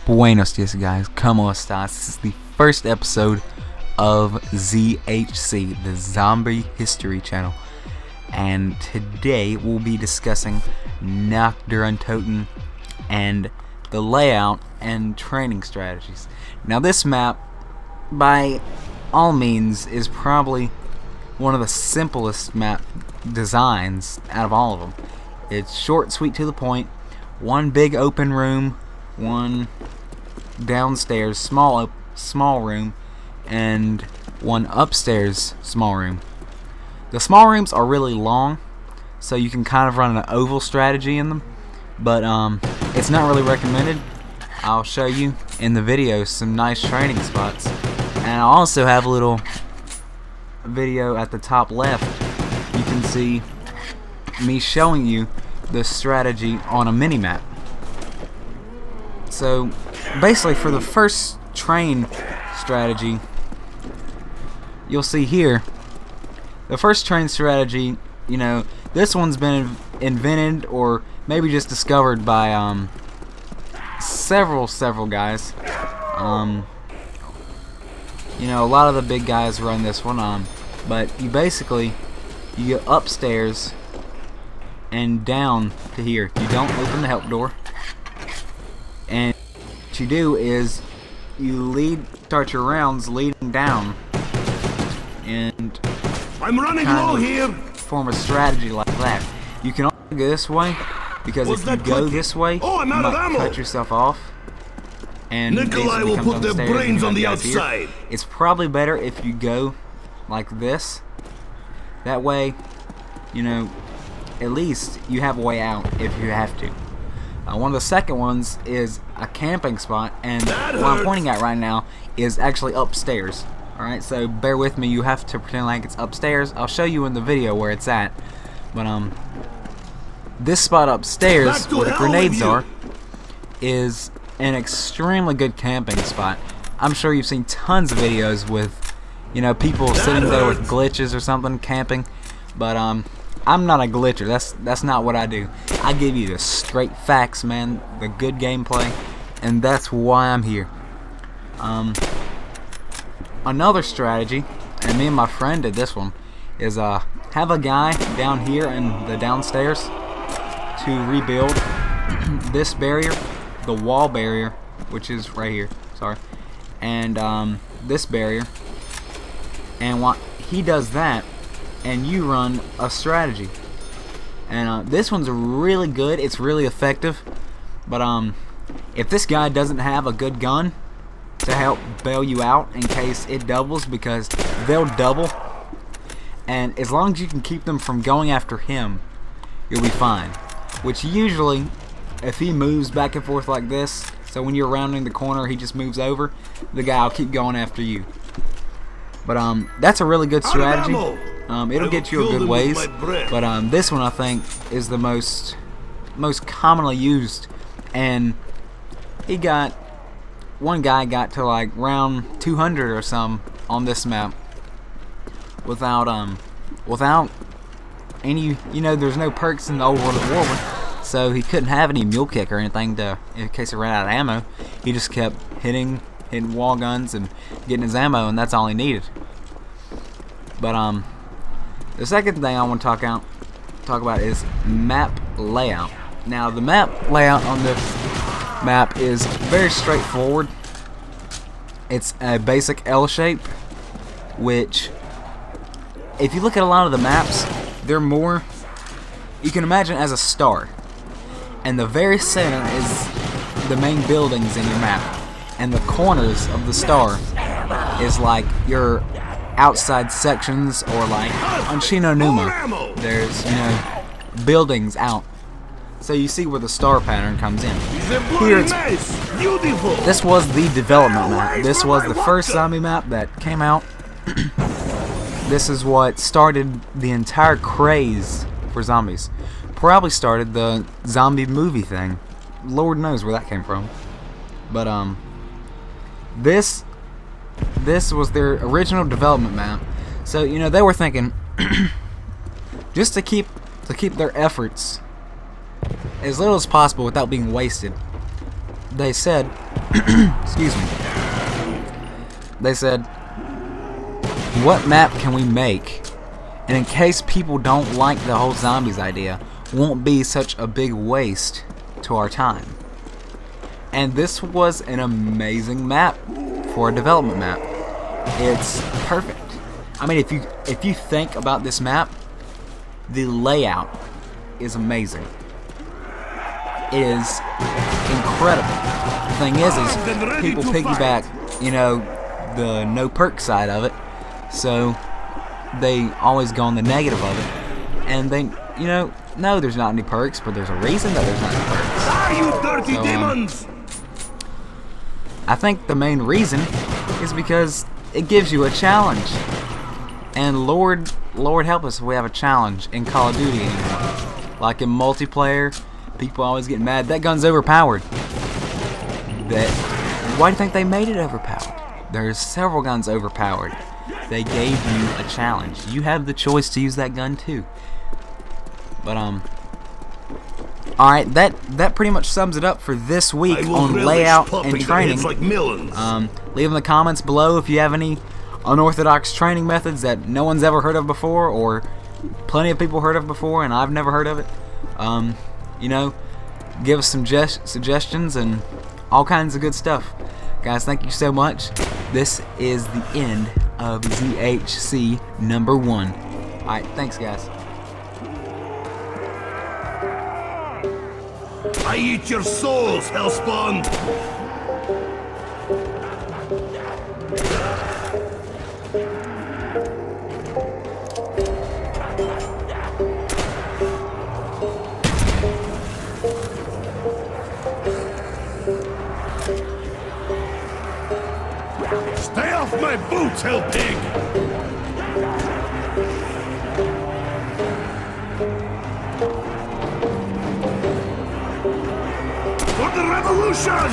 Buenos dias, guys. ¿Cómo estás? This is the first episode of ZHC, the Zombie History Channel. And today we'll be discussing Nacht der Untoten and the layout and training strategies. Now this map, by all means, is probably one of the simplest map designs out of all of them. It's short, sweet, to the point. One big open room, one downstairs small room, and one upstairs small room. The small rooms are really long, so you can kind of run an oval strategy in them, but it's not really recommended. I'll show you in the video some nice training spots, and I also have a little video at the top left. You can see me showing you the strategy on a mini-map. So basically, for the first train strategy, you'll see here, the first train strategy, you know, this one's been invented or maybe just discovered by several guys. You know, a lot of the big guys run this one, but you go upstairs and down to here. You don't open the help door, and what you do is you start your rounds leading down, and I'm running low here. Form a strategy like that. You can also go this way, because if you go this way, you might cut yourself off, and Nikolai will put their brains on the outside. It's probably better if you go like this. That way, you know, at least you have a way out if you have to. One of the second ones is a camping spot, and what I'm pointing at right now is actually upstairs. Alright, so bear with me, you have to pretend like it's upstairs. I'll show you in the video where it's at. But this spot upstairs where the grenades are is an extremely good camping spot. I'm sure you've seen tons of videos with, you know, people sitting there with glitches or something camping, but I'm not a glitcher. That's not what I do. I give you the straight facts, man, the good gameplay, and that's why I'm here. Another strategy, and me and my friend did this one, is have a guy down here in the downstairs to rebuild this barrier, the wall barrier, which is right here, sorry, and this barrier, and what he does that, and you run a strategy. And this one's really good, it's really effective, but if this guy doesn't have a good gun to help bail you out in case it doubles, because they'll double, and as long as you can keep them from going after him, you'll be fine. Which usually, if he moves back and forth like this, so when you're rounding the corner he just moves over, the guy will keep going after you. But that's a really good strategy. It'll get you a good ways, but this one I think is the most commonly used, and one guy got to like round 200 or some on this map without any, you know, there's no perks in the old World of War, so he couldn't have any mule kick or anything in case he ran out of ammo. He just kept hitting wall guns and getting his ammo, and that's all he needed. But the second thing I want to talk about is map layout. Now the map layout on this map is very straightforward. It's a basic L shape, which, if you look at a lot of the maps, they're more, you can imagine as a star, and the very center is the main buildings in your map, and the corners of the star is like your outside sections, or like on Shino Numa, there's, you know, buildings out. So you see where the star pattern comes in. Here this was the development map. This was the first zombie map that came out. This is what started the entire craze for zombies. Probably started the zombie movie thing. Lord knows where that came from. But this was their original development map. So, you know, they were thinking just to keep their efforts as little as possible without being wasted. They said, excuse me. They said, what map can we make? And in case people don't like the whole zombies idea, won't be such a big waste to our time. And this was an amazing map for a development map. It's perfect. I mean, if you think about this map, the layout is amazing. It is incredible. The thing is people piggyback, you know, the no perk side of it, so they always go on the negative of it, and they, you know, no, there's not any perks, but there's a reason that there's not any perks. Ah, you dirty demons! I think the main reason is because it gives you a challenge. And Lord help us if we have a challenge in Call of Duty anymore. Like in multiplayer, people always get mad. That gun's overpowered. Why do you think they made it overpowered? There's several guns overpowered. They gave you a challenge. You have the choice to use that gun too. But alright, that pretty much sums it up for this week on layout and training. Like Leave in the comments below if you have any unorthodox training methods that no one's ever heard of before, or plenty of people heard of before and I've never heard of it. You know, give us some suggestions and all kinds of good stuff. Guys, thank you so much. This is the end of ZHC number 1. Alright, thanks guys. I eat your souls, Hellspawn! Stay off my boots, hell pig! For the revolution!